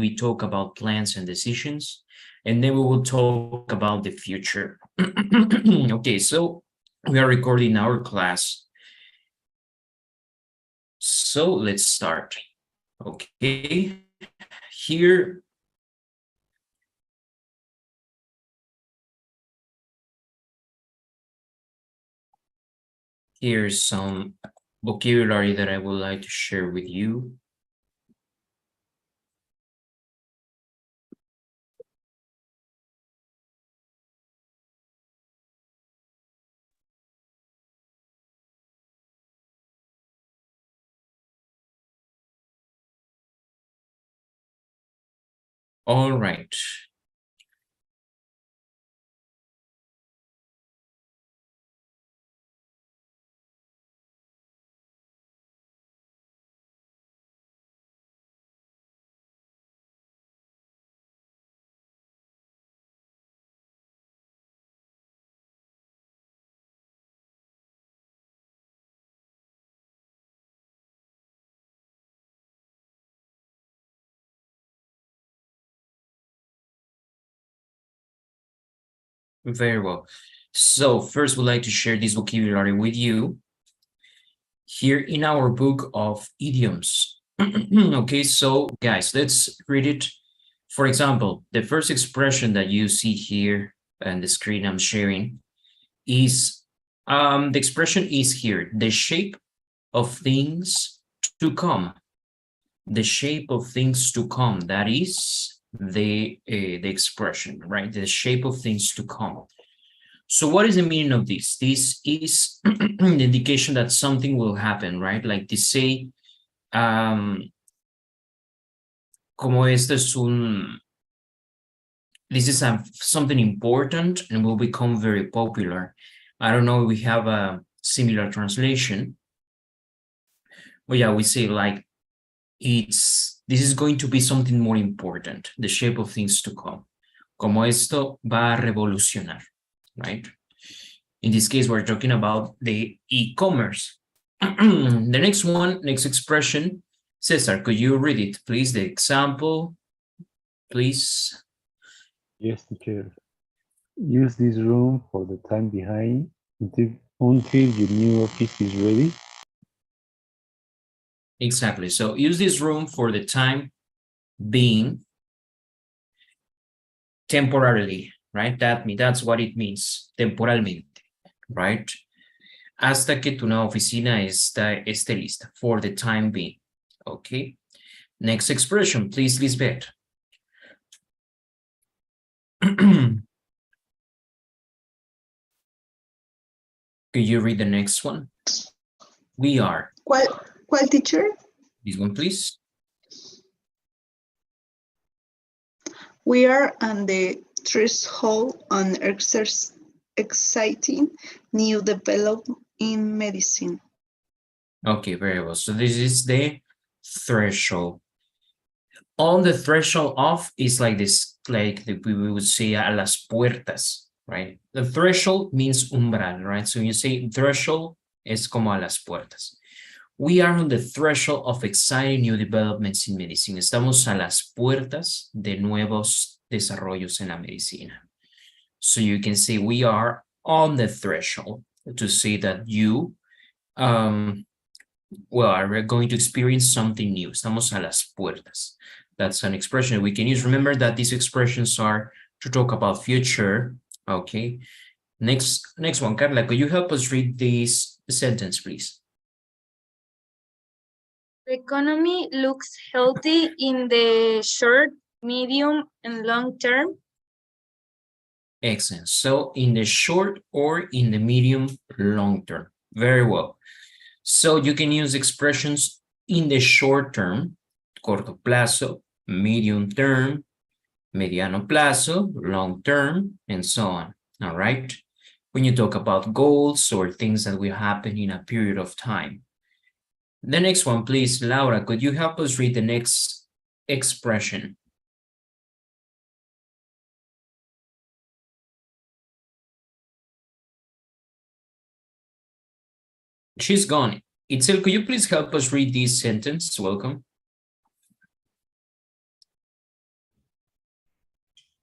we talk about plans and decisions, and then we will talk about the future. Okay, so we are recording our class. So let's start. Okay, here. Here's some vocabulary that I would like to share with you. All right. Very well. So first, we'd like to share this vocabulary with you here in our book of idioms. Okay, so guys, let's read it. For example, the first expression that you see here on the screen I'm sharing is, the expression is here, the shape of things to come. The shape of things to come, that is the expression, right? The shape of things to come. So what is the meaning of this? This is the indication that something will happen, right? Like to say, como este es this is something important and will become very popular. I don't know if we have a similar translation. But yeah, we say like, this is going to be something more important, the shape of things to come. Como esto va a revolucionar, right? In this case, we're talking about the e-commerce. The next one, next expression, Cesar, could you read it, please? The example, please. Yes, teacher. Use this room for the time behind until your new office is ready. Exactly. So use this room for the time being, temporarily, right? That's what it means, temporalmente, right? Hasta que tu nueva oficina esté lista, for the time being. Okay. Next expression, please, Lisbeth. Could you read the next one? We are. ¿Cuál teacher? This one, please. We are on the threshold on exciting new development in medicine. Okay, very well. So this is the threshold. On the threshold of is like this, like we would say a las puertas, right? The threshold means umbral, right? So when you say threshold, es como a las puertas. We are on the threshold of exciting new developments in medicine. Estamos a las puertas de nuevos desarrollos en la medicina. So you can say we are on the threshold to say that you, well, are going to experience something new. Estamos a las puertas. That's an expression we can use. Remember that these expressions are to talk about future. Okay. Next one, Carla, could you help us read this sentence, please? The economy looks healthy in the short, medium, and long term. Excellent. So in the short or in the medium, long term. Very well. So you can use expressions in the short term, corto plazo, medium term, mediano plazo, long term, and so on. All right. When you talk about goals or things that will happen in a period of time. The next one, please, Laura, could you help us read the next expression? She's gone. Itzel, could you please help us read this sentence? Welcome.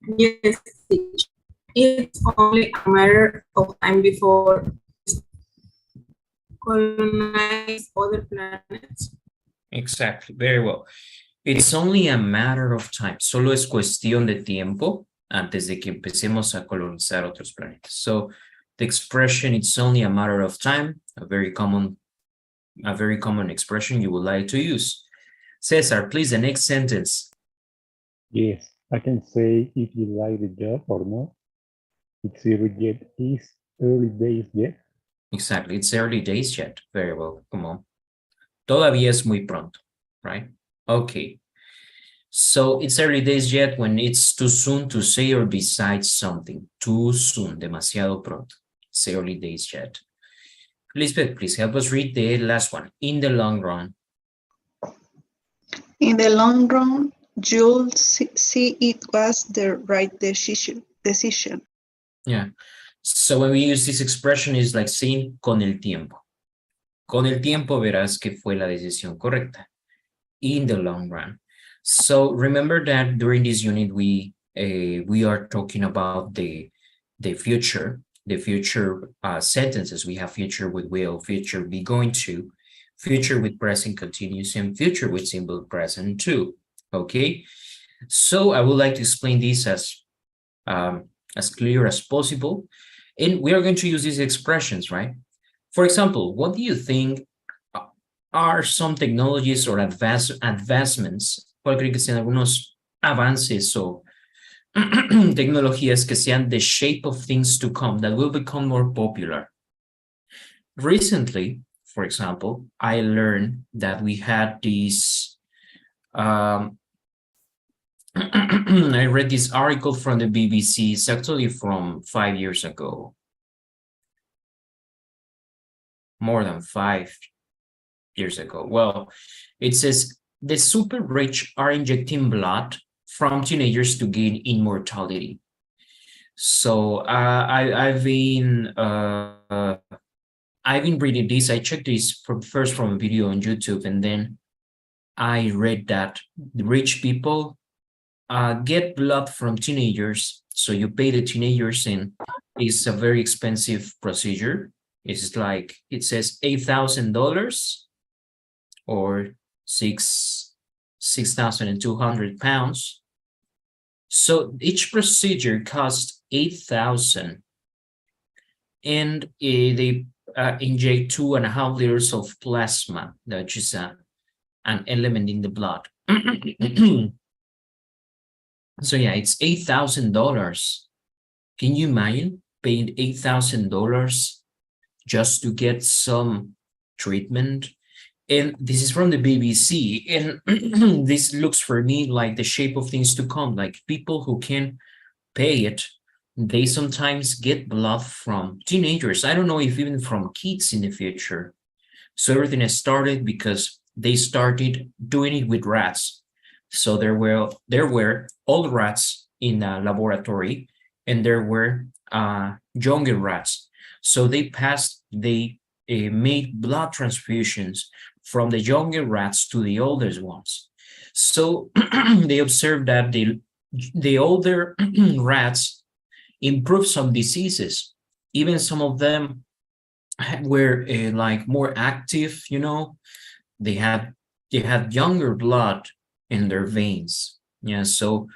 Yes, teacher. It's only a matter of time before colonize other planets. Exactly, very well. It's only a matter of time. Solo es cuestión de tiempo antes de que empecemos a colonizar otros planetas. So the expression "it's only a matter of time," a very common expression you would like to use. Cesar, please, the next sentence. Yes, I can say if you like the job or not. It's early days yet. Exactly, it's early days yet. Very well, come on. Todavía es muy pronto, right? Okay. So it's early days yet when it's too soon to say or decide something. Too soon, demasiado pronto. It's early days yet. Lisbeth, please help us read the last one. In the long run. In the long run, you'll see it was the right decision. Yeah. So when we use this expression, it's like saying con el tiempo. Con el tiempo verás que fue la decisión correcta. In the long run. So remember that during this unit, we are talking about the future sentences. We have future with will, future be going to, future with present continuous, and future with simple present too. Okay. So I would like to explain this as clear as possible. And we are going to use these expressions, right? For example, what do you think are some technologies or advancements? ¿Cuál creen que sean algunos avances o tecnologías que sean the shape of things to come that will become more popular? Recently, for example, I learned that we had these I read this article from the BBC. It's actually from 5 years ago. More than 5 years ago. Well, it says the super rich are injecting blood from teenagers to gain immortality. So I've been reading this. I checked this first from a video on YouTube, and then I read that the rich people get blood from teenagers. So you pay the teenagers, and it's a very expensive procedure. It's like, it says $8,000 or 6,200 pounds. So each procedure costs 8,000, and they inject 2.5 liters of plasma, which is an element in the blood. So yeah, it's $8,000. Can you imagine paying $8,000 just to get some treatment? And this is from the BBC, and this looks for me like the shape of things to come. Like people who can pay it, they sometimes get blood from teenagers. I don't know if even from kids in the future. So everything has started because they started doing it with rats. So there were old rats in a laboratory, and there were younger rats. So they made blood transfusions from the younger rats to the older ones. So they observed that the older rats improved some diseases. Even some of them were like more active, you know. They had younger blood in their veins. Yeah, so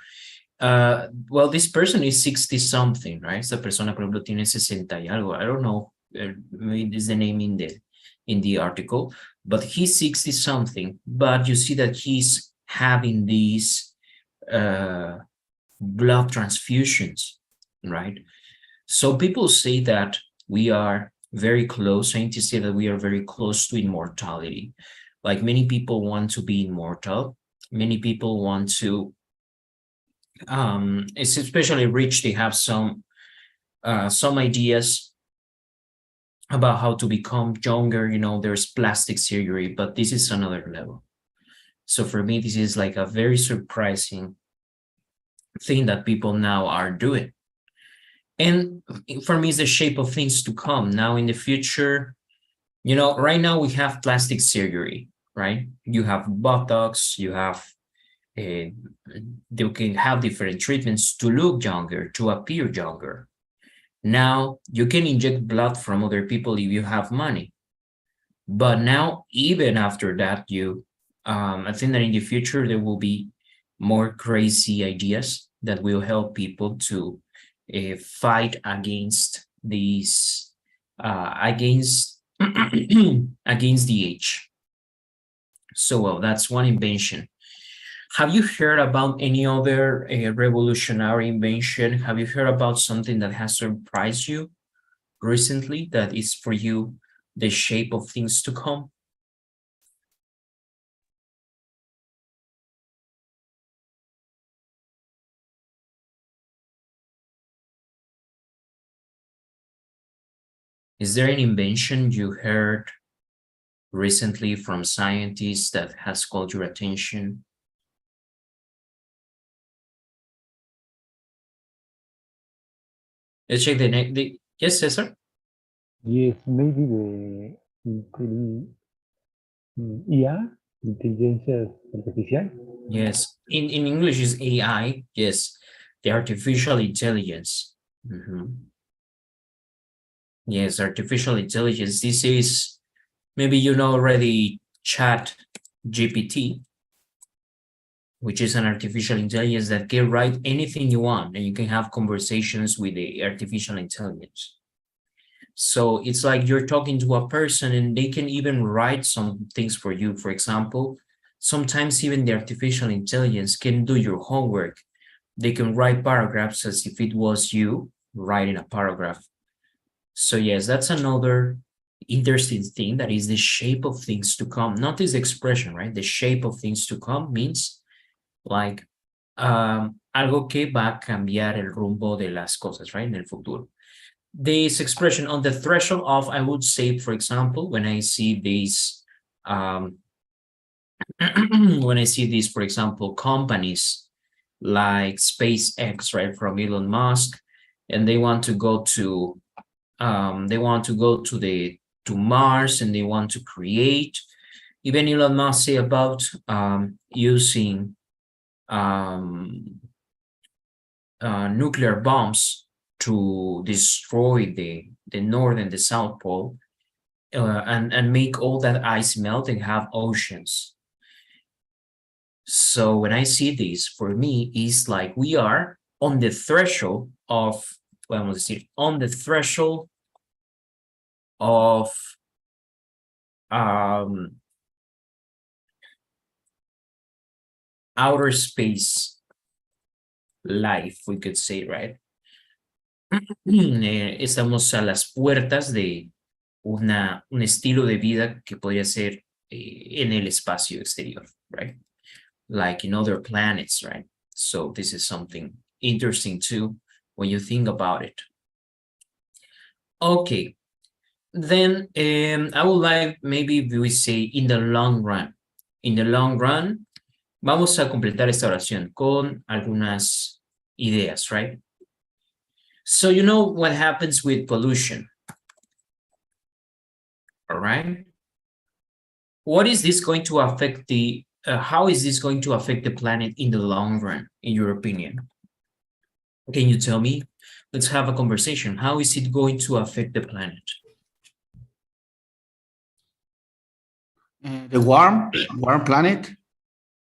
well, this person is 60 something, right? Esta persona, por ejemplo, tiene 60 y algo. I don't know, maybe this is the name in the article, but he's 60 something. But you see that he's having these blood transfusions, right? So people say that we are very close. Scientists say that we are very close to immortality. Like many people want to be immortal. Many people want to, it's especially rich, they have some ideas about how to become younger. You know, there's plastic surgery, but this is another level. So for me, this is like a very surprising thing that people now are doing. And for me, it's the shape of things to come. Now in the future, you know, right now we have plastic surgery, right? You have Botox, you have they can have different treatments to look younger, to appear younger. Now you can inject blood from other people if you have money. But now, even after that, I think that in the future there will be more crazy ideas that will help people to fight against these, against the age. So, well, that's one invention. Have you heard about any other revolutionary invention? Have you heard about something that has surprised you recently that is for you the shape of things to come? Is there an invention you heard recently from scientists that has caught your attention? Let's check the yes, Cesar? Yes, maybe the IA, inteligencia artificial. Yes, in English is AI. Yes, the artificial intelligence. Yes, artificial intelligence. This is, maybe you know already, Chat GPT, which is an artificial intelligence that can write anything you want, and you can have conversations with the artificial intelligence. So it's like you're talking to a person and they can even write some things for you. For example, sometimes even the artificial intelligence can do your homework. They can write paragraphs as if it was you writing a paragraph. So yes, that's another interesting thing, that is the shape of things to come. Not this expression, right? The shape of things to come means like algo que va a cambiar el rumbo de las cosas, right? En el futuro. This expression, on the threshold of, I would say, for example, when I see these, when I see these, for example, companies like SpaceX, right, from Elon Musk, and they want to go to, to Mars, and they want to create, even Elon Musk say about using nuclear bombs to destroy the North and the South Pole, and make all that ice melt and have oceans. So when I see this, for me, it's like we are on the threshold of, on the threshold of outer space life, we could say, right? Estamos a las puertas de un estilo de vida que podría ser en el espacio exterior, right? Like in other planets, right? So this is something interesting too when you think about it. Okay, then I would like, maybe we say in the long run. In the long run, vamos a completar esta oración con algunas ideas, right? So you know what happens with pollution, all right? What is this going to affect the, how is this going to affect the planet in the long run, in your opinion? Can you tell me? Let's have a conversation. How is it going to affect the planet? The warm planet?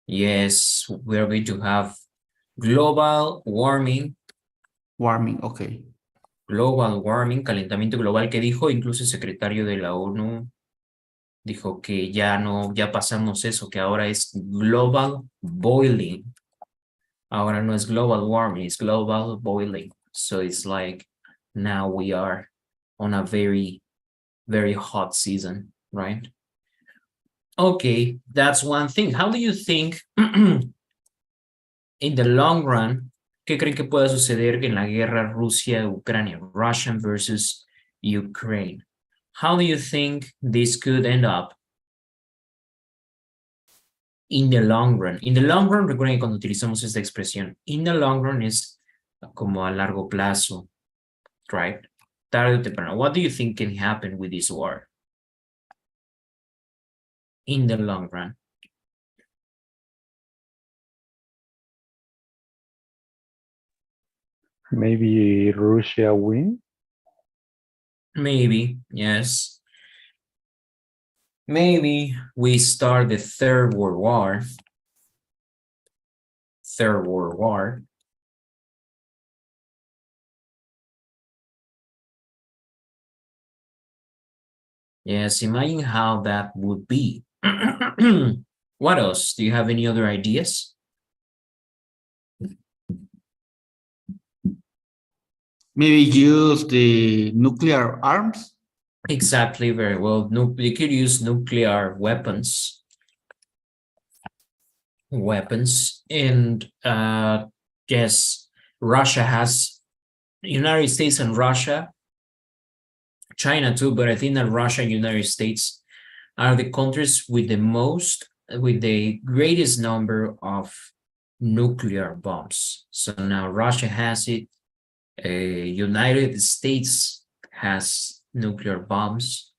Yes, we are going to have global warming. Warming, okay. Global warming, calentamiento global, que dijo incluso el secretario de la ONU, dijo que ya pasamos eso, que ahora es global boiling. Ahora no es global warming, it's global boiling. So it's like now we are on a very, very hot season, right? Okay, that's one thing. How do you think in the long run, qué creen que pueda suceder en la guerra Rusia-Ucrania, Russian versus Ukraine? How do you think this could end up in the long run? In the long run, recuerden que cuando utilizamos esta expresión, in the long run es como a largo plazo, right? Tarde o temprano. What do you think can happen with this war? In the long run. Maybe Russia win. Maybe, yes. Maybe we start the Third World War. Third World War. Yes, imagine how that would be. What else? Do you have any other ideas? Maybe use the nuclear arms. Exactly, very well. They could use nuclear weapons. And yes, Russia has, United States and Russia, China too, but I think that Russia and United States are the countries with the greatest number of nuclear bombs. So now Russia has it, United States has nuclear bombs.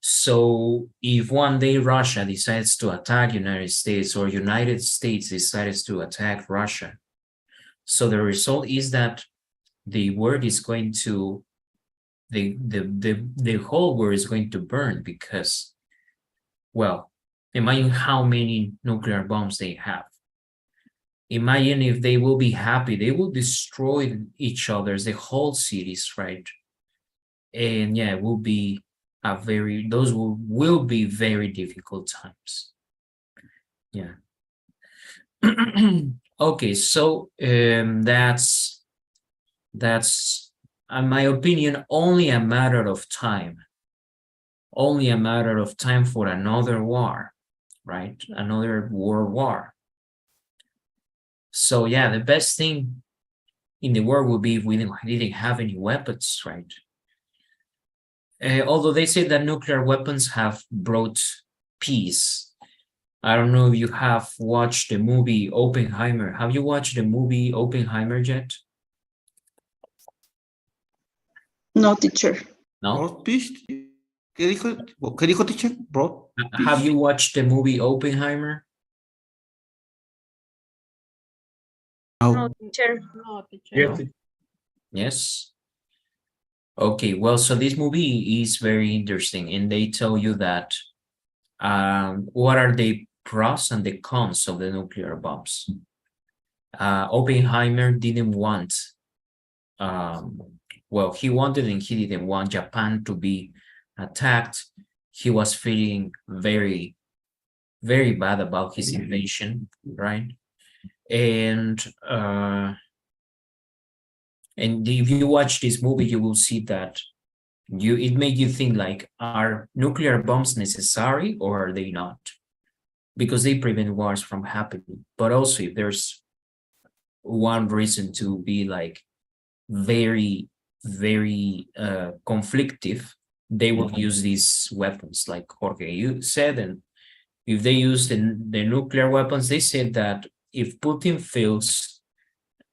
So if one day Russia decides to attack United States or United States decides to attack Russia, so the result is that the world is going to, the whole world is going to burn because, well, imagine how many nuclear bombs they have. Imagine if they will be happy, they will destroy each other's, the whole cities, right? And yeah, it will be those will be very difficult times. Yeah. Okay, so that's in my opinion only a matter of time. Only a matter of time for another war, right? Another world war. So yeah, the best thing in the world would be if we didn't have any weapons, right? Although they say that nuclear weapons have brought peace. I don't know if you have watched the movie Oppenheimer. Have you watched the movie Oppenheimer yet? No, teacher. No? Broad peace. ¿Qué dijo, teacher? Broad peace. Have you watched the movie Oppenheimer? No, teacher. No. Yes. Okay, well, so this movie is very interesting, and they tell you that what are the pros and the cons of the nuclear bombs. Oppenheimer didn't want, well, he wanted and he didn't want Japan to be attacked. He was feeling very, very bad about his invasion, right? And if you watch this movie, you will see that it made you think like, are nuclear bombs necessary or are they not? Because they prevent wars from happening. But also if there's one reason to be like very, very conflictive, they will use these weapons like Jorge you said. And if they use the nuclear weapons, they said that if Putin feels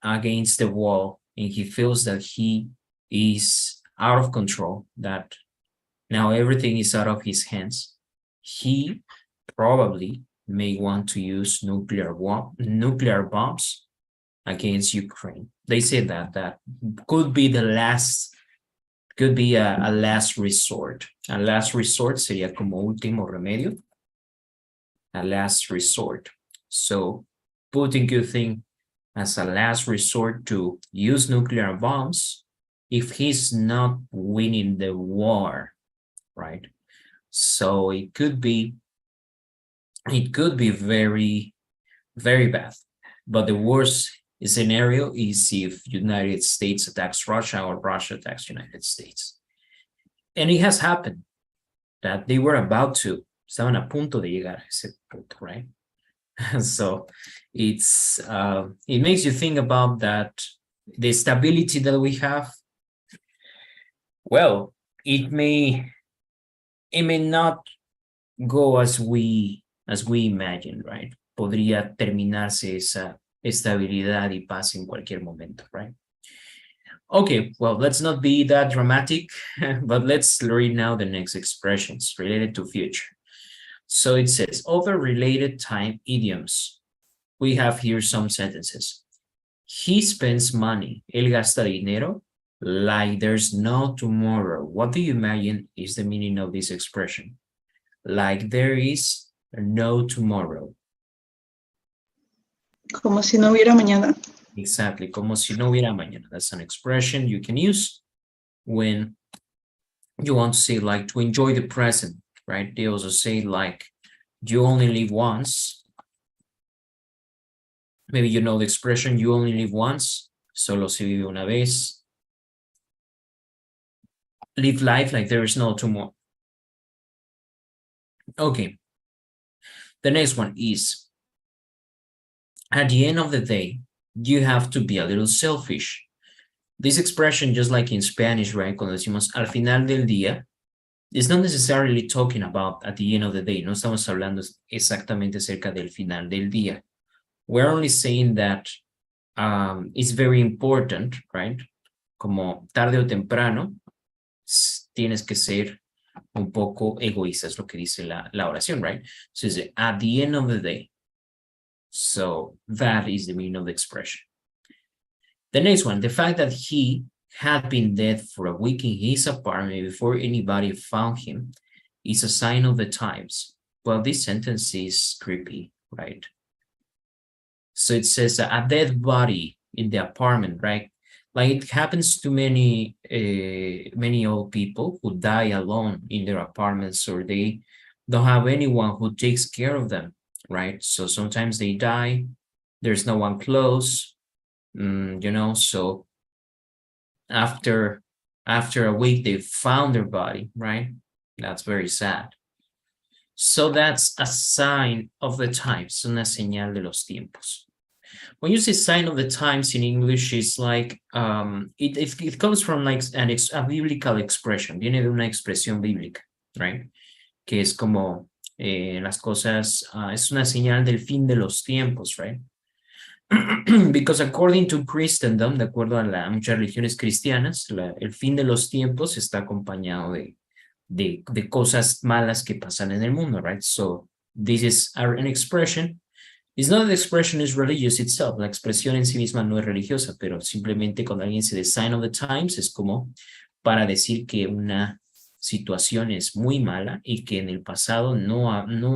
against the wall and he feels that he is out of control, that now everything is out of his hands, he probably may want to use nuclear bombs against Ukraine. They say that could be the last, could be a last resort. A last resort sería como último remedio. A last resort. So Putin could think as a last resort to use nuclear bombs if he's not winning the war, right? So it could be very, very bad. But the worst scenario is if United States attacks Russia or Russia attacks United States. And it has happened that they were about to, estaban a punto de llegar a ese punto, right? So it's it makes you think about that, the stability that we have. Well, it may not go as we imagine, right? Podría terminarse esa estabilidad y paz en cualquier momento, right? Okay, well, let's not be that dramatic, but let's read now the next expressions related to future. So it says, other related time idioms. We have here some sentences. He spends money. Él gasta dinero like there's no tomorrow. What do you imagine is the meaning of this expression? Like there is no tomorrow. Como si no hubiera mañana. Exactly, como si no hubiera mañana. That's an expression you can use when you want to say like to enjoy the present, right? They also say like you only live once. Maybe you know the expression you only live once. Solo se vive una vez. Live life like there is no tomorrow. Okay. The next one is, at the end of the day, you have to be a little selfish. This expression, just like in Spanish, right? Cuando decimos al final del día, it's not necessarily talking about at the end of the day. No estamos hablando exactamente acerca del final del día. We're only saying that it's very important, right? Como tarde o temprano, tienes que ser un poco egoísta, es lo que dice la oración, right? So it's at the end of the day. So that is the meaning of the expression. The next one, the fact that he had been dead for a week in his apartment before anybody found him is a sign of the times. Well, this sentence is creepy, right? So it says a dead body in the apartment, right? Like it happens to many old people who die alone in their apartments, or they don't have anyone who takes care of them, right? So sometimes they die, there's no one close, you know, so after a week they found their body, right? That's very sad. So that's a sign of the times, una señal de los tiempos. When you say sign of the times in English, it's like, it comes from like a biblical expression, viene de una expresión bíblica, right? Que es como las cosas, es una señal del fin de los tiempos, right? Because according to Christendom, de acuerdo a muchas religiones cristianas, el fin de los tiempos está acompañado de cosas malas que pasan en el mundo, right? So this is an expression. It's not the expression is religious itself. La expresión en sí misma no es religiosa, pero simplemente cuando alguien dice the sign of the times es como para decir que una situación es muy mala y que en el pasado no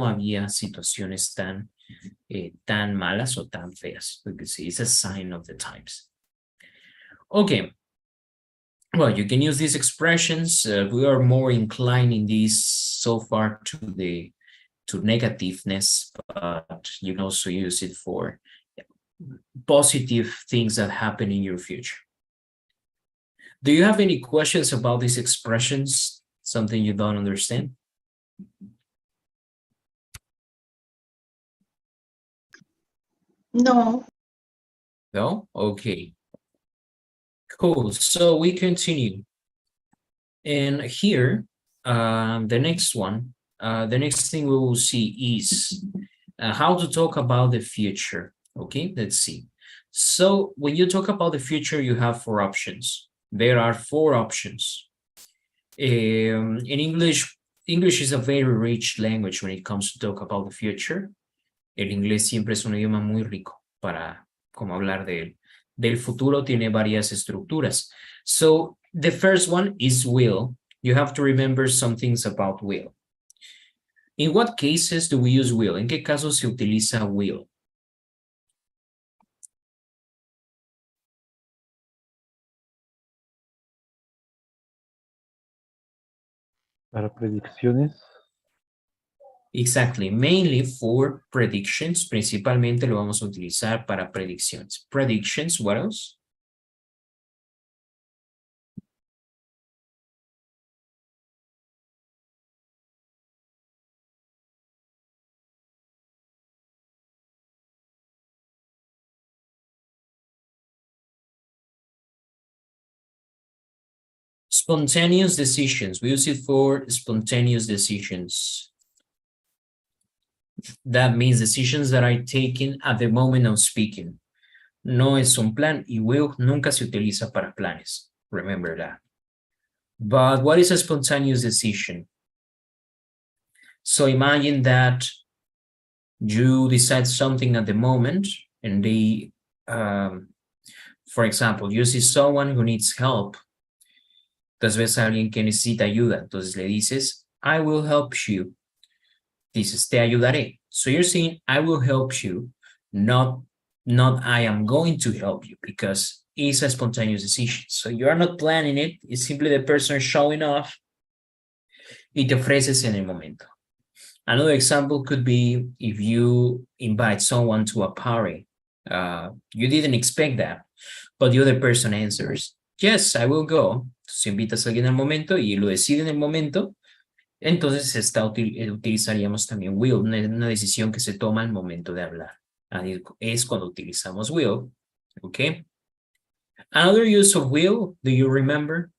había situaciones tan malas o tan feas. Because it's a sign of the times. Okay. Well, you can use these expressions. We are more inclined in this so far to negativeness, but you can also use it for positive things that happen in your future. Do you have any questions about these expressions? Something you don't understand? No. No? Okay. Cool. So we continue. And here, the next one, the next thing we will see is how to talk about the future. Okay, let's see. So when you talk about the future, you have 4 options. There are 4 options. In English is a very rich language when it comes to talk about the future. El inglés siempre es un idioma muy rico para como hablar de él. Del futuro tiene varias estructuras. So the first one is will. You have to remember some things about will. In what cases do we use will? ¿En qué casos se utiliza will? Para predicciones. Exactly, mainly for predictions. Principalmente lo vamos a utilizar para predicciones. Predictions, what else? Spontaneous decisions. We use it for spontaneous decisions. That means decisions that are taken at the moment of speaking. No es un plan y will nunca se utiliza para planes. Remember that. But what is a spontaneous decision? So imagine that you decide something at the moment and For example, you see someone who needs help. Entonces ves a alguien que necesita ayuda. Entonces le dices, I will help you. Dices, te ayudaré. So you're saying, I will help you, not I am going to help you, because it's a spontaneous decision. So you are not planning it. It's simply the person showing off y te ofreces en el momento. Another example could be if you invite someone to a party. You didn't expect that, but the other person answers, yes, I will go. Si invitas a alguien al momento y lo decide en el momento, entonces utilizaríamos también will, una decisión que se toma al momento de hablar. Es cuando utilizamos will, ¿ok? Another use of will, do you remember?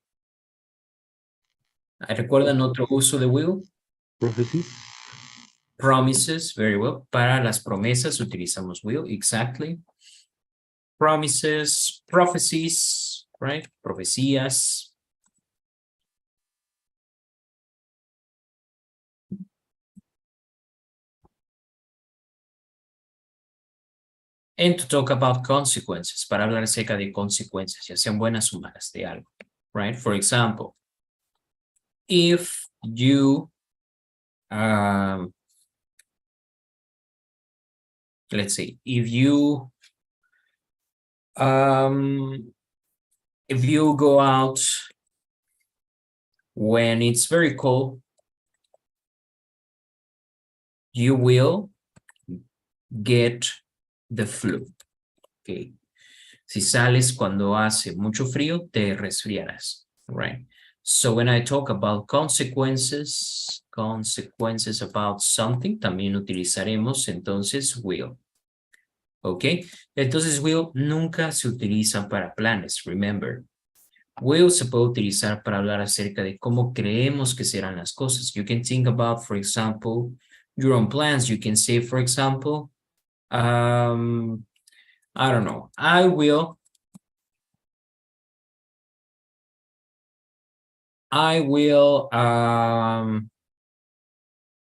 ¿Recuerdan otro uso de will? Prophecies. Promises, very well. Para las promesas utilizamos will, exactly. Promises, prophecies, right? Profecías. And to talk about consequences, para hablar acerca de consecuencias, ya sean buenas o malas de algo, right? For example, if you, let's say, if you go out when it's very cold, you will get the flu. Okay. Si sales cuando hace mucho frío, te resfriarás, right? So when I talk about consequences about something, también utilizaremos entonces will. Okay. Entonces will nunca se utiliza para planes, remember. Will se puede utilizar para hablar acerca de cómo creemos que serán las cosas. You can think about, for example, your own plans. You can say, for example, I don't know, I will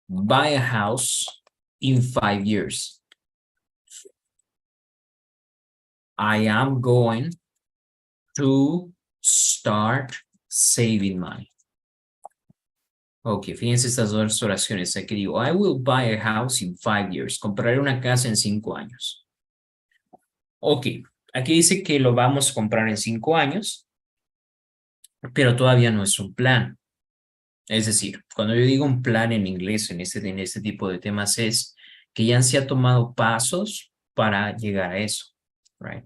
buy a house in 5 years. I am going to start saving money. Ok, fíjense estas dos oraciones. Aquí digo, I will buy a house in 5 years. Compraré una casa en 5 años. Ok, aquí dice que lo vamos a comprar en 5 años, pero todavía no es un plan. Es decir, cuando yo digo un plan en inglés, en este tipo de temas, es que ya se ha tomado pasos para llegar a eso, right?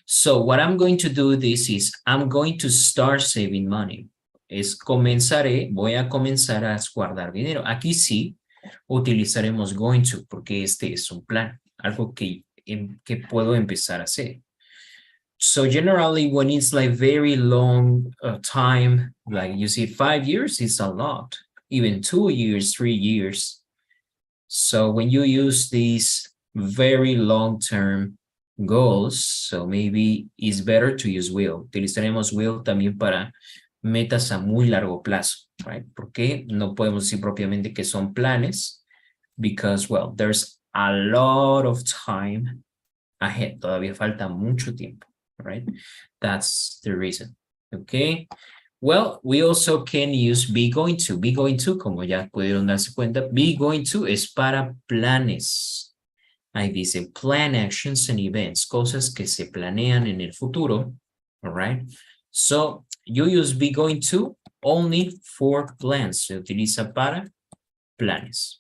So what I'm going to do this is, I'm going to start saving money. Voy a comenzar a guardar dinero. Aquí sí utilizaremos going to, porque este es un plan, algo que puedo empezar a hacer. So generally, when it's like very long time, like you see 5 years is a lot, even 2 years, 3 years. So when you use these very long-term goals, so maybe it's better to use will. Utilizaremos will también para metas a muy largo plazo, right? Porque no podemos decir propiamente que son planes, because, well, there's a lot of time ahead. Todavía falta mucho tiempo, right? That's the reason, okay? Well, we also can use be going to. Be going to, como ya pudieron darse cuenta, be going to es para planes. Ahí dice plan actions and events, cosas que se planean en el futuro, all right? So, you use be going to only for plans. Se utiliza para planes.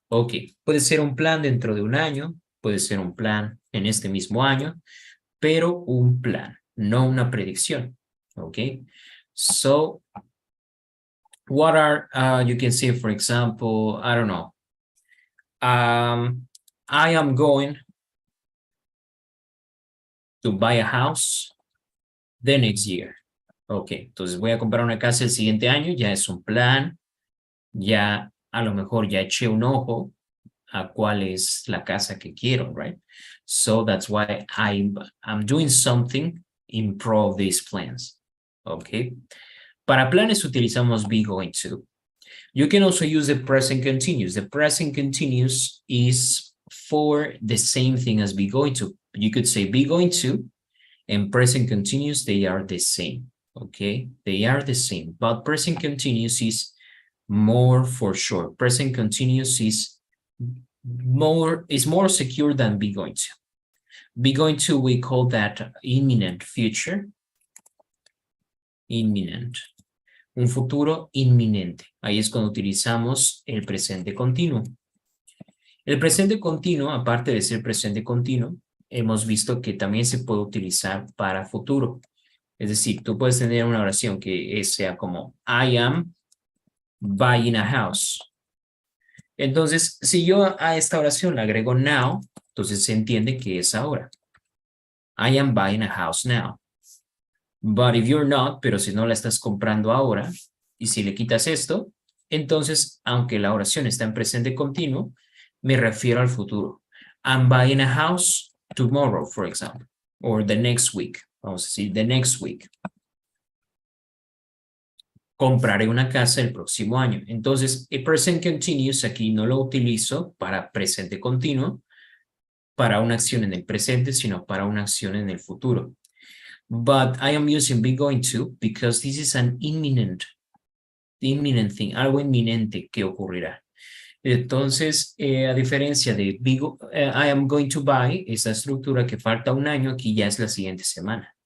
Ok, puede ser un plan dentro de un año, puede ser un plan en este mismo año, pero un plan, no una predicción. Ok, so what are, you can say, for example, I don't know, I am going to buy a house the next year. Ok, entonces voy a comprar una casa el siguiente año, ya es un plan, ya a lo mejor ya eché un ojo a cuál es la casa que quiero, right? So that's why I'm doing something in pro of these plans. Okay. Para planes utilizamos be going to. You can also use the present continuous. The present continuous is for the same thing as be going to. You could say be going to and present continuous, they are the same. Okay, they are the same, but present continuous is more for sure. Present continuous is more secure than be going to. Be going to, we call that imminent future. Imminent. Un futuro inminente. Ahí es cuando utilizamos el presente continuo. El presente continuo, aparte de ser presente continuo, hemos visto que también se puede utilizar para futuro. Es decir, tú puedes tener una oración que sea como I am buying a house. Entonces, si yo a esta oración le agrego now, entonces se entiende que es ahora. I am buying a house now. But if you're not, pero si no la estás comprando ahora, y si le quitas esto, entonces, aunque la oración está en presente continuo, me refiero al futuro. I'm buying a house tomorrow, for example, or the next week. Vamos a decir, the next week. Compraré una casa el próximo año. Entonces, el present continuous aquí no lo utilizo para presente continuo, para una acción en el presente, sino para una acción en el futuro. But I am using be going to because this is an imminent thing, algo inminente que ocurrirá. Entonces, a diferencia de I am going to buy, esa estructura que falta un año, aquí ya es la siguiente semana.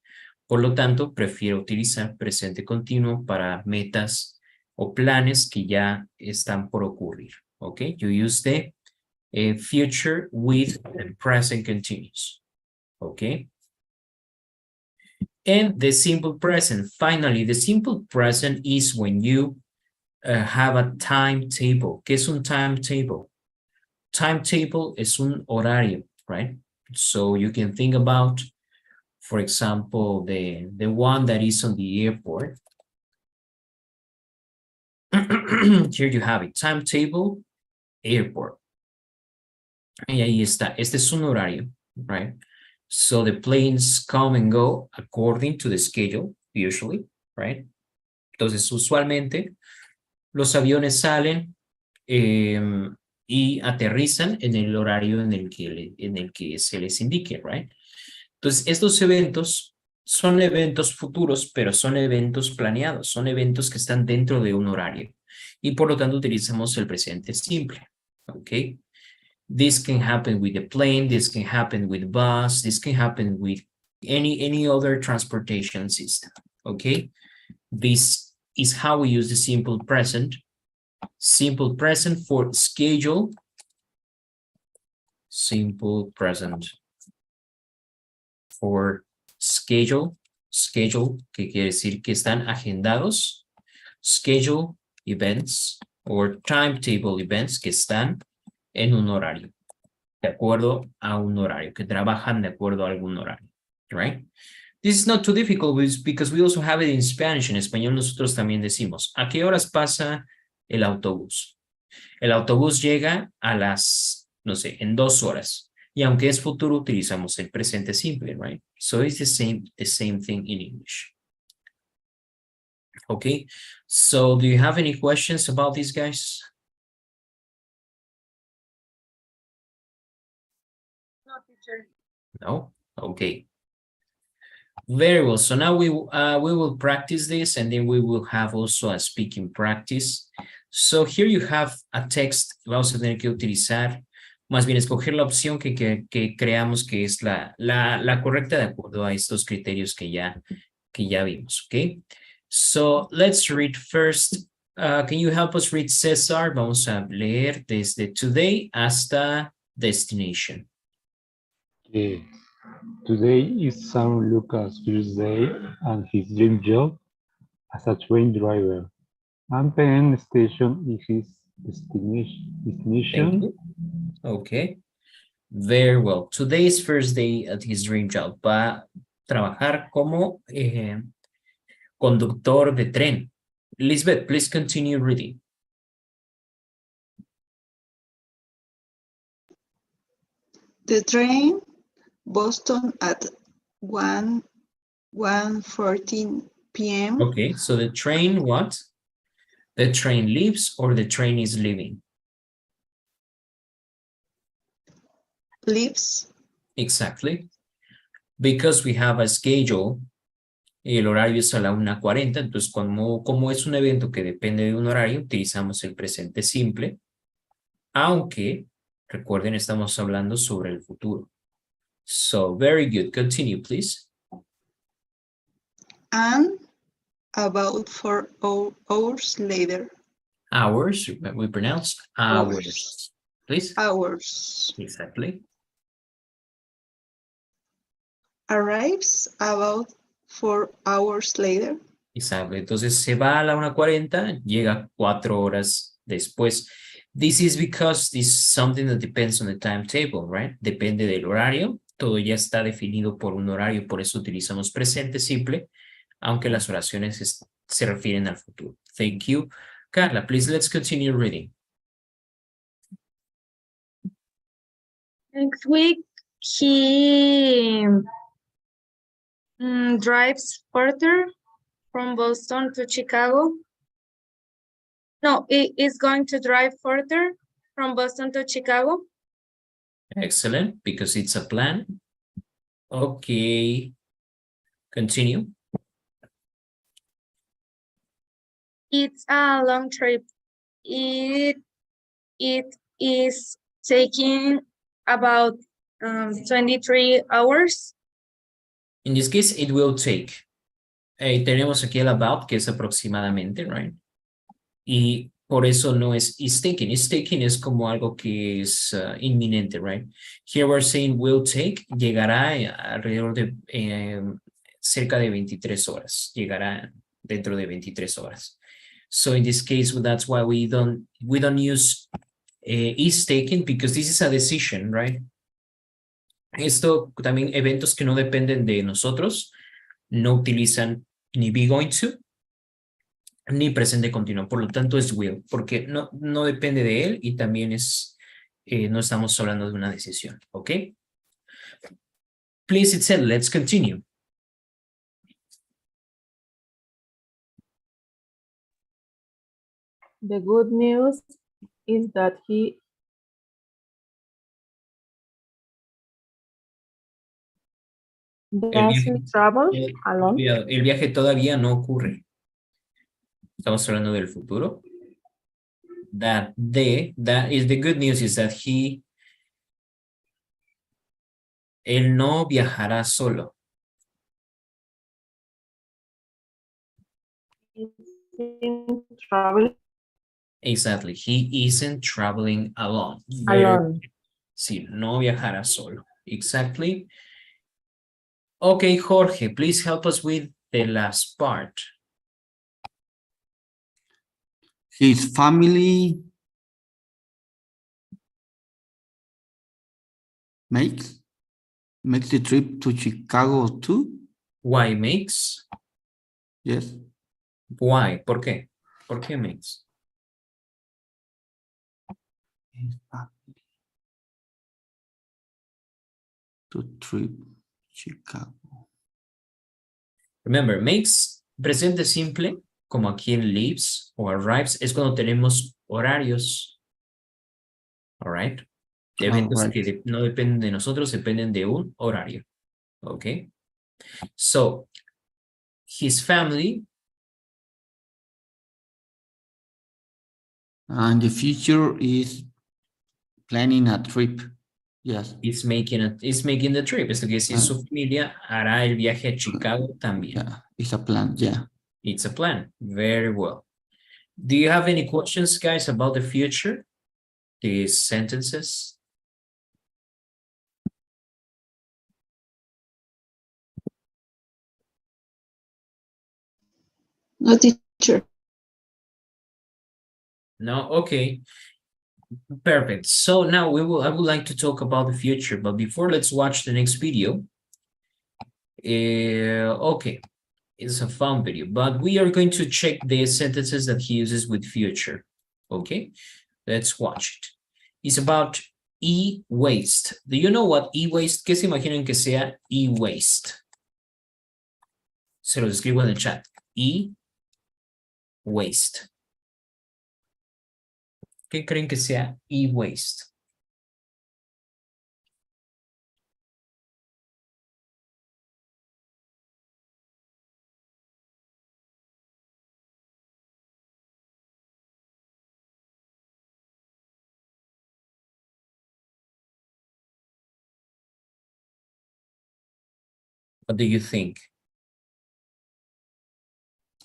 Por lo tanto, prefiero utilizar presente continuo para metas o planes que ya están por ocurrir. ¿Ok? You use the future with the present continuous. ¿Ok? And the simple present. Finally, the simple present is when you have a timetable. ¿Qué es un timetable? Timetable es un horario, right? So you can think about, for example, the one that is on the airport. Here you have it, timetable, airport. Y ahí está, este es un horario, right? So the planes come and go according to the schedule, usually, right? Entonces, usualmente, los aviones salen y aterrizan en el horario en el que se les indique, right? Entonces, estos eventos son eventos futuros, pero son eventos planeados, son eventos que están dentro de un horario. Y por lo tanto, utilizamos el presente simple, ¿ok? This can happen with the plane, this can happen with bus, this can happen with any other transportation system, okay? This is how we use the simple present for schedule, simple present for schedule, que quiere decir que están agendados, schedule events or timetable events que están en un horario, de acuerdo a un horario, que trabajan de acuerdo a algún horario, right? This is not too difficult because we also have it in Spanish. En español nosotros también decimos, ¿a qué horas pasa el autobús? El autobús llega a las, no sé, en 2 horas. Y aunque es futuro, utilizamos el presente simple, right? So it's the same thing in English. Okay, so do you have any questions about these guys? No, teacher. No? Okay. Very well. So now we will practice this and then we will have also a speaking practice. So here you have a text. Vamos a tener que utilizar, más bien escoger la opción que creamos que es la correcta de acuerdo a estos criterios que ya vimos. Okay. So let's read first. Can you help us read, César? Vamos a leer desde today hasta destination. Yeah. Today is Sam Lucas' first day and his dream job as a train driver. Ampen Station is his destination. Thank you. Okay. Very well. Today's first day at his dream job. Va a trabajar como conductor de tren. Lisbeth, please continue reading. The train Boston at 1:14 p.m. Okay, so the train what? The train leaves or the train is leaving? Leaves Exactly. because we have a schedule, el horario es a la 1:40, entonces como es un evento que depende de un horario, utilizamos el presente simple, aunque, recuerden, estamos hablando sobre el futuro. So, very good. Continue, please. And about 4 hours later. Hours, we pronounce hours. Please. Hours. Exactly. Arrives about 4 hours later. Exacto. Entonces se va a la 1:40, llega 4 horas después. This is because this is something that depends on the timetable, right? Depende del horario. Todo ya está definido por un horario, por eso utilizamos presente simple, aunque las oraciones se refieren al futuro. Thank you. Carla, please, let's continue reading. Next week, he drives further from Boston to Chicago. No, he is going to drive further from Boston to Chicago. Excellent, because it's a plan. Okay. Continue. It's a long trip. It is taking about 23 hours. In this case, it will take. Tenemos aquí el about, que es aproximadamente, right? Y por eso no es is taking. Is taking es como algo que es inminente, right? Here we're saying will take, llegará alrededor de cerca de 23 horas. Llegará dentro de 23 horas. So in this case, that's why we don't use is taken, because this is a decision, right? Esto también, eventos que no dependen de nosotros, no utilizan ni be going to, ni presente continuo. Por lo tanto, es will, porque no depende de él y también no estamos hablando de una decisión, ¿ok? Please, Itzel, let's continue. The good news is that he doesn't travel alone. El viaje todavía no ocurre. Estamos hablando del futuro. That is the good news is that él no viajará solo. Isn't traveling Exactly. He isn't traveling alone. alone. Sí, no viajará solo. Exactly. Okay, Jorge, please help us with the last part. His family makes the trip to Chicago too. Why makes? Yes. Why? ¿Por qué? ¿Por qué makes? His family to trip Chicago. Remember, makes, presente simple, como aquí en leaves o arrives, es cuando tenemos horarios. All right. De eventos Right. que no dependen de nosotros, dependen de un horario. Okay. So, his family. And the future is planning a trip. Yes. Is making the trip. Esto quiere decir su familia hará el viaje a Chicago también. Yeah, it's a plan. Yeah. It's a plan. Very well. Do you have any questions, guys, about the future? These sentences? No, teacher. No? Okay. Perfect. So now I would like to talk about the future, but before, let's watch the next video. Okay. It's a fun video, but we are going to check the sentences that he uses with future. Okay, let's watch it. It's about e-waste. Do you know what e-waste? ¿Qué se imaginan que sea e-waste? Se los escribo en el chat. E-waste. ¿Qué creen que sea e-waste? What do you think?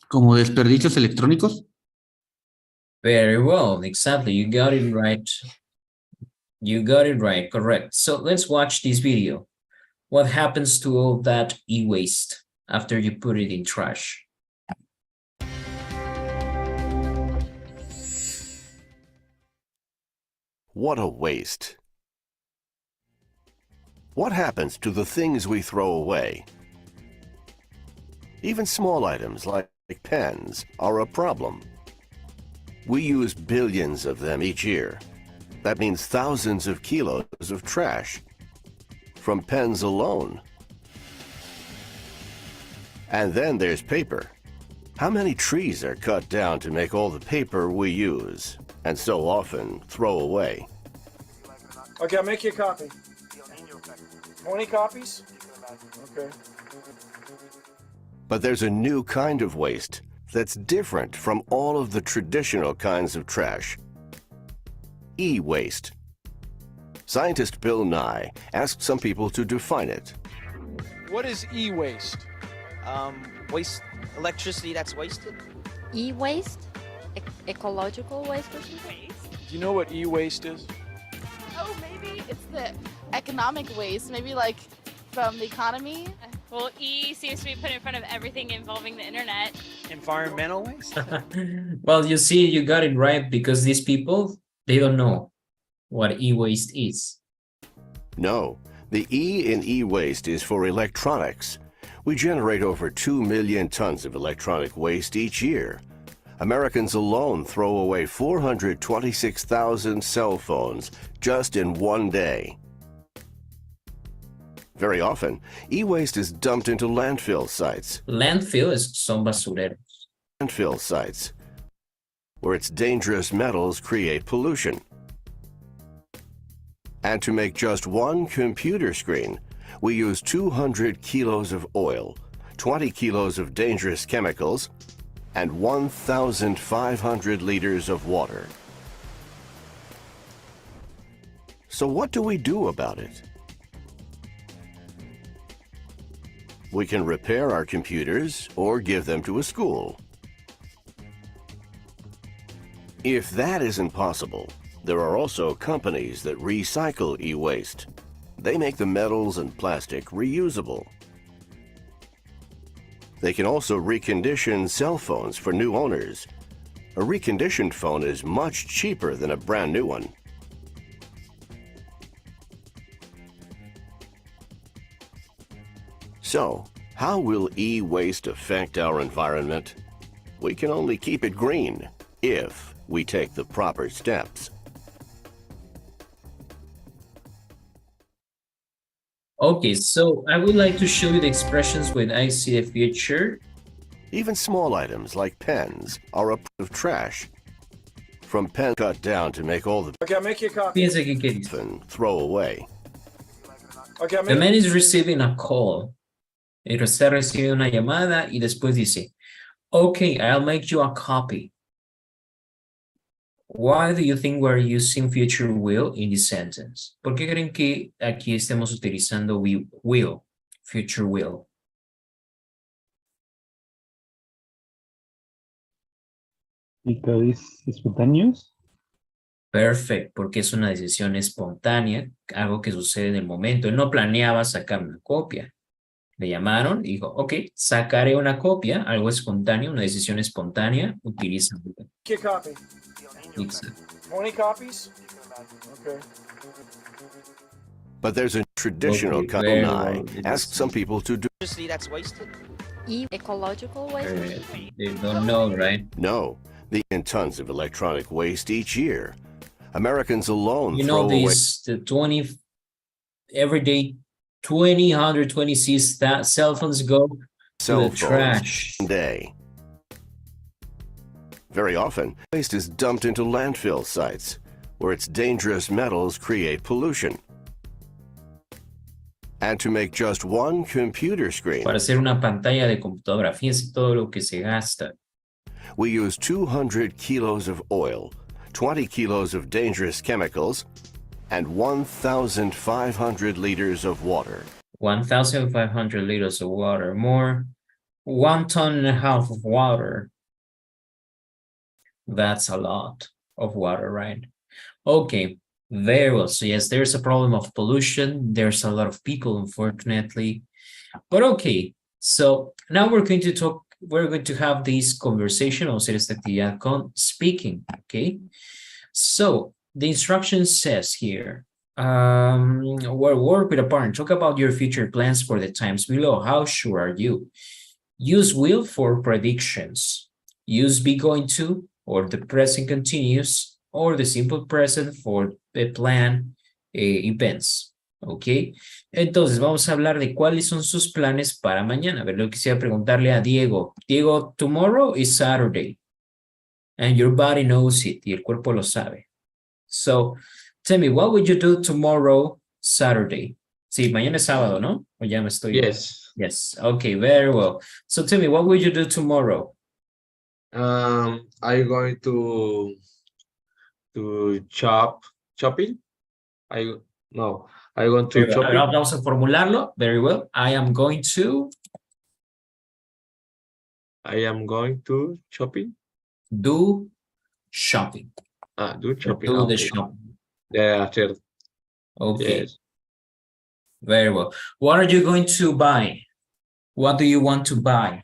Como desperdicios electrónicos. Very well, exactly. You got it right. You got it right, correct. So let's watch this video. What happens to all that e-waste after you put it in trash? What a waste. What happens to the things we throw away? Even small items like pens are a problem. We use billions of them each year. That means thousands of kilos of trash from pens alone. And then there's paper. How many trees are cut down to make all the paper we use and so often throw away? Okay, I'll make you a copy. 20 copies? Okay. But there's a new kind of waste that's different from all of the traditional kinds of trash. E-waste. Scientist Bill Nye asked some people to define it. What is e-waste? Waste electricity that's wasted. E-waste? Ecological waste or something? Do you know what e-waste is? Oh, maybe it's the economic waste, maybe like from the economy. Well, E seems to be put in front of everything involving the internet. Environmental waste. Well, you see, you got it right because these people, they don't know what e-waste is. No, the E in e-waste is for electronics. We generate over 2 million tons of electronic waste each year. Americans alone throw away 426,000 cell phones just in one day. Very often, e-waste is dumped into landfill sites. Landfill son basureros. Landfill sites, where its dangerous metals create pollution. And to make just one computer screen, we use 200 kilos of oil, 20 kilos of dangerous chemicals, and 1,500 liters of water. So what do we do about it? We can repair our computers or give them to a school. If that isn't possible, there are also companies that recycle e-waste. They make the metals and plastic reusable. They can also recondition cell phones for new owners. A reconditioned phone is much cheaper than a brand new one. So, how will e-waste affect our environment? We can only keep it green if we take the proper steps. Okay, so I would like to show you the expressions when I see the future. Even small items like pens are a part of trash. From pen cut down to make all the Okay, I'll make you a copy. Piensa que qué dice. and throw away. Okay, I'll The make man is receiving a call. Él está recibiendo una llamada y después dice, okay, I'll make you a copy. Why do you think we're using future will in this sentence? ¿Por qué creen que aquí estemos utilizando will, future will? Because it's spontaneous. Perfect, porque es una decisión espontánea, algo que sucede en el momento. Él no planeaba sacar una copia. Le llamaron y dijo, ok, sacaré una copia, algo espontáneo, una decisión espontánea, utiliza. you a copy. Exacto. 20 copies? Okay. But there's a traditional Okay, kind very of well. Nye asked some people to do Electricity that's wasted. Ecological waste or something? They don't know, right? no. In tons of electronic waste each year. Americans alone You throw know, away the 20, every day, 126 cell phones go to cell the phones trash. a day. Very often, waste is dumped into landfill sites, where its dangerous metals create pollution. And to make just one computer screen, Para hacer una pantalla de computadora, fíjense todo lo que se gasta. we use 200 kilos of oil, 20 kilos of dangerous chemicals, and 1,500 liters of water. 1,500 liters of water, more 1.5 tons of water. That's a lot of water, right? Okay, very well. So yes, there's a problem of pollution. There's a lot of people, unfortunately. But okay, so now we're going to have this conversation, o hacer esta actividad con speaking, okay? So the instruction says here, work with a partner. Talk about your future plans for the times below. How sure are you? Use will for predictions. Use be going to, or the present continuous, or the simple present for the plan events. ¿Ok? Entonces vamos a hablar de cuáles son sus planes para mañana. A ver, lo quisiera preguntarle a Diego. Diego, tomorrow is Saturday. And your body knows it. Y el cuerpo lo sabe. So, tell me, what would you do tomorrow, Saturday? Sí, mañana es sábado, ¿no? O ya me estoy... Yes. Yes. Okay, very well. So tell me, what would you do tomorrow? I'm going to shopping. I'm going to shopping. Vamos a formularlo. Very well. I am going to shopping. Do shopping. Do shopping. Do the Okay. shopping. Yeah, sure. Okay. Yes. Very well. What are you going to buy? What do you want to buy?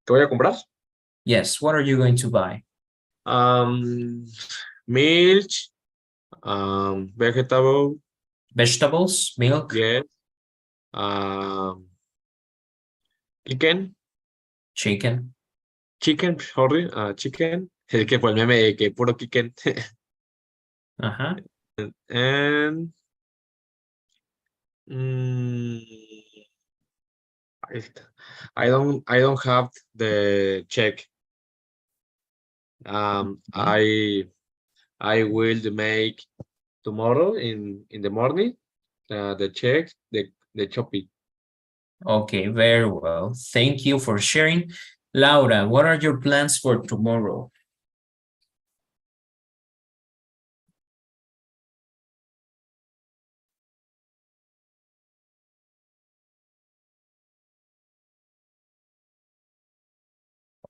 ¿Qué voy a comprar? Yes, what are you going to buy? Milk, Vegetables, milk. yes. Chicken, sorry, chicken. Es que fue el meme de que puro chicken. Uh-huh. And I don't have the check. I will make tomorrow in the morning the check, the shopping. Okay, very well. Thank you for sharing. Laura, what are your plans for tomorrow?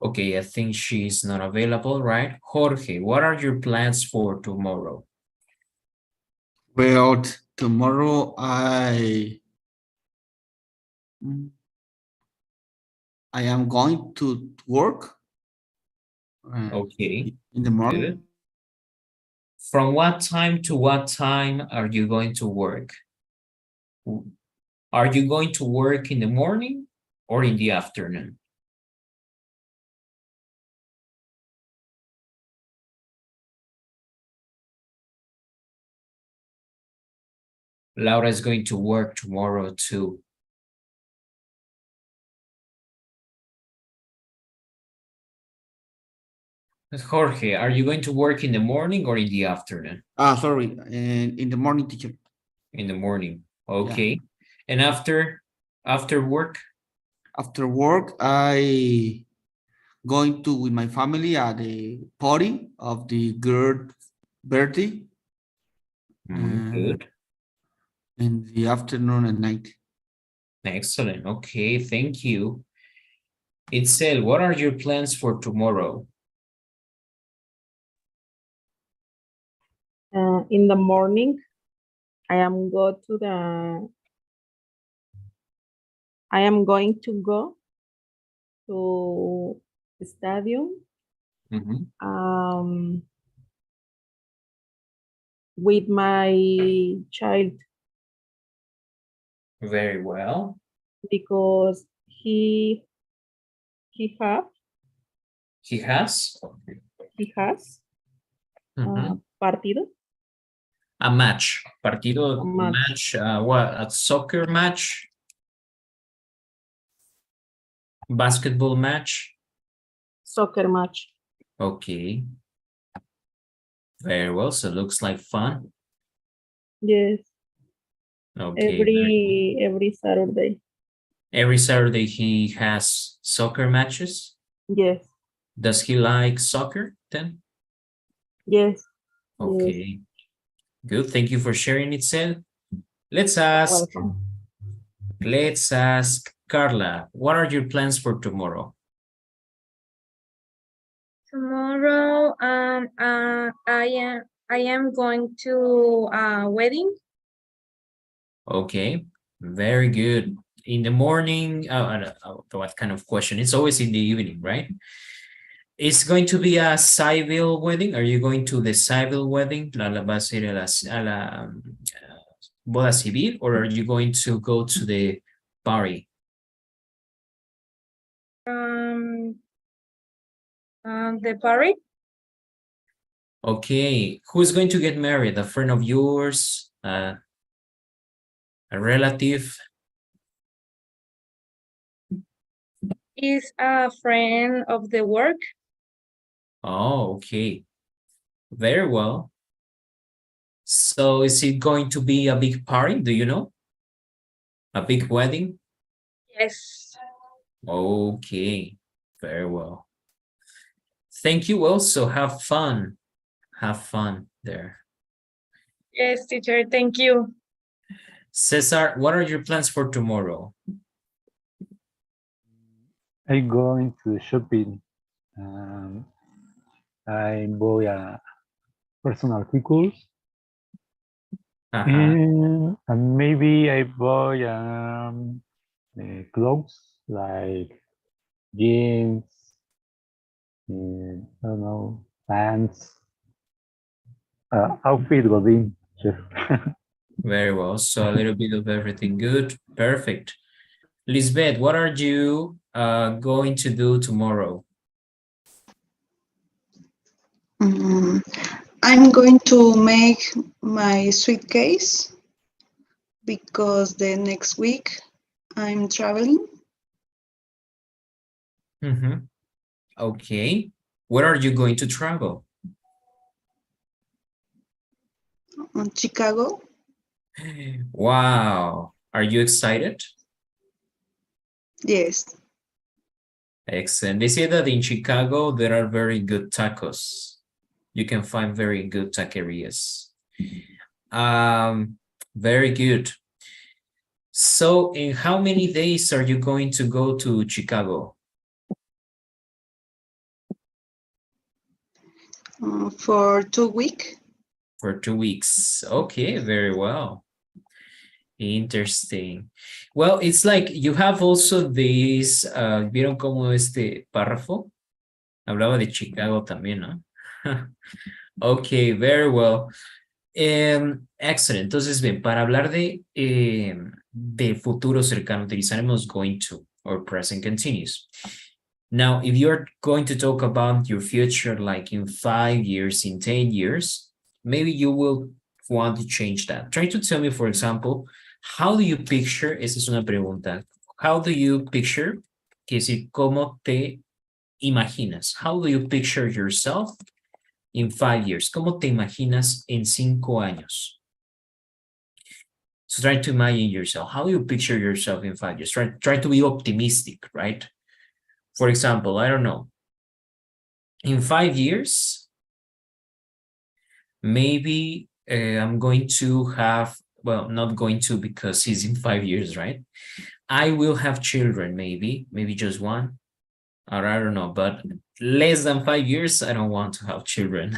Okay, I think she's not available, right? Jorge, what are your plans for tomorrow? Well, tomorrow I am going to work. Okay. In the morning. Good. From what time to what time are you going to work? Are you going to work in the morning or in the afternoon? Laura is going to work tomorrow too. Jorge, are you going to work in the morning or in the afternoon? Sorry, in the morning, teacher. In the morning, okay. Yeah. And after work? After work, I going to with my family at the party of the girl birthday. Good. In the afternoon and night. Excellent. Okay, thank you. Itzel, what are your plans for tomorrow? In the morning, I am going to go to the stadium. With my child. Very well. Because he has partido. A match. Partido, match. What? A soccer match? Basketball match? Soccer match. Okay. Very well. So it looks like fun. Yes. Okay. Every Saturday. Every Saturday he has soccer matches? Yes. Does he like soccer then? Yes. Okay. Yes. Good. Thank you for sharing it, Sel. Let's ask Let's ask Carla, what are your plans for tomorrow? Tomorrow, I am going to a wedding. Okay, very good. In the morning, what kind of question? It's always in the evening, right? It's going to be a civil wedding. Are you going to the civil wedding? Va a ser a la boda civil, or are you going to go to the party? The party. Okay, who's going to get married? A friend of yours? A relative? Is a friend of the work. Oh, okay. Very well. So is it going to be a big party? Do you know? A big wedding? Yes. Okay, very well. Thank you also. Have fun. Have fun there. Yes, teacher. Thank you. Cesar, what are your plans for tomorrow? I go into shopping. I buy personal articles. And maybe I buy clothes like jeans, I don't know, pants, outfit Godin. Very well. So a little bit of everything. Good. Perfect. Lisbeth, what are you going to do tomorrow? I'm going to make my suitcase because the next week I'm traveling. Okay. Where are you going to travel? Chicago. Wow. Are you excited? Yes. Excellent. They say that in Chicago, there are very good tacos. You can find very good taquerias. Very good. So in how many days are you going to go to Chicago? For 2 weeks. For 2 weeks. Okay, very well. Interesting. Well, it's like you have also this, ¿vieron cómo este párrafo? Hablaba de Chicago también, ¿no? Okay, very well. Excellent. Entonces, bien, para hablar de futuro cercano, utilizaremos going to or present continuous. Now, if you're going to talk about your future, like in 5 years, in 10 years, maybe you will want to change that. Try to tell me, for example, how do you picture, esa es una pregunta, how do you picture, que si, ¿cómo te imaginas? How do you picture yourself in 5 years? ¿Cómo te imaginas en 5 años? So try to imagine yourself. How do you picture yourself in 5 years? Try to be optimistic, right? For example, I don't know. In 5 years, maybe I'm going to have, well, not going to because it's in 5 years, right? I will have children, maybe just one, or I don't know, but less than 5 years, I don't want to have children.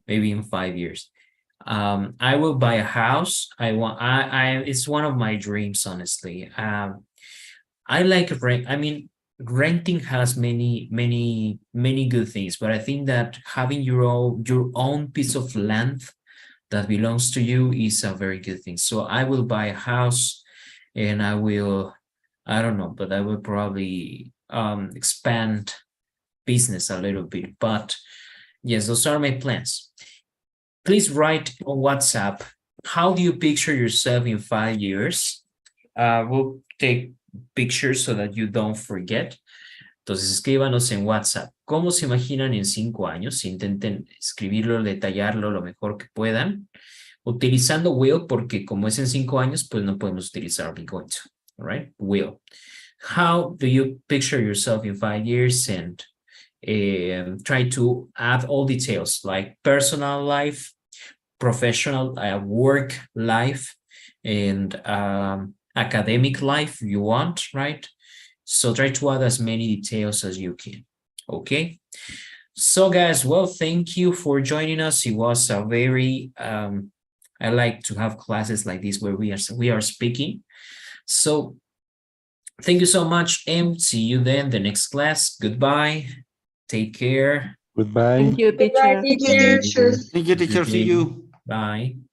Maybe in 5 years. I will buy a house. It's one of my dreams, honestly. I like rent. I mean, renting has many good things, but I think that having your own piece of land that belongs to you is a very good thing. So I will buy a house, and I don't know, but I will probably expand business a little bit. But yes, those are my plans. Please write on WhatsApp, how do you picture yourself in 5 years? We'll take pictures so that you don't forget. Entonces escríbanos en WhatsApp. ¿Cómo se imaginan en 5 años? Intenten escribirlo, detallarlo lo mejor que puedan. Utilizando will, porque como es en 5 años, pues no podemos utilizar be going to. All right? Will. How do you picture yourself in 5 years? And try to add all details like personal life, professional work life, and academic life you want, right? So try to add as many details as you can, okay? So guys, well, thank you for joining us. It was a very, I like to have classes like this where we are speaking. So thank you so much, and see you then the next class. Goodbye. Take care. Goodbye. Thank you, teacher. Thank you, teacher. Thank you, teacher. See you. Bye.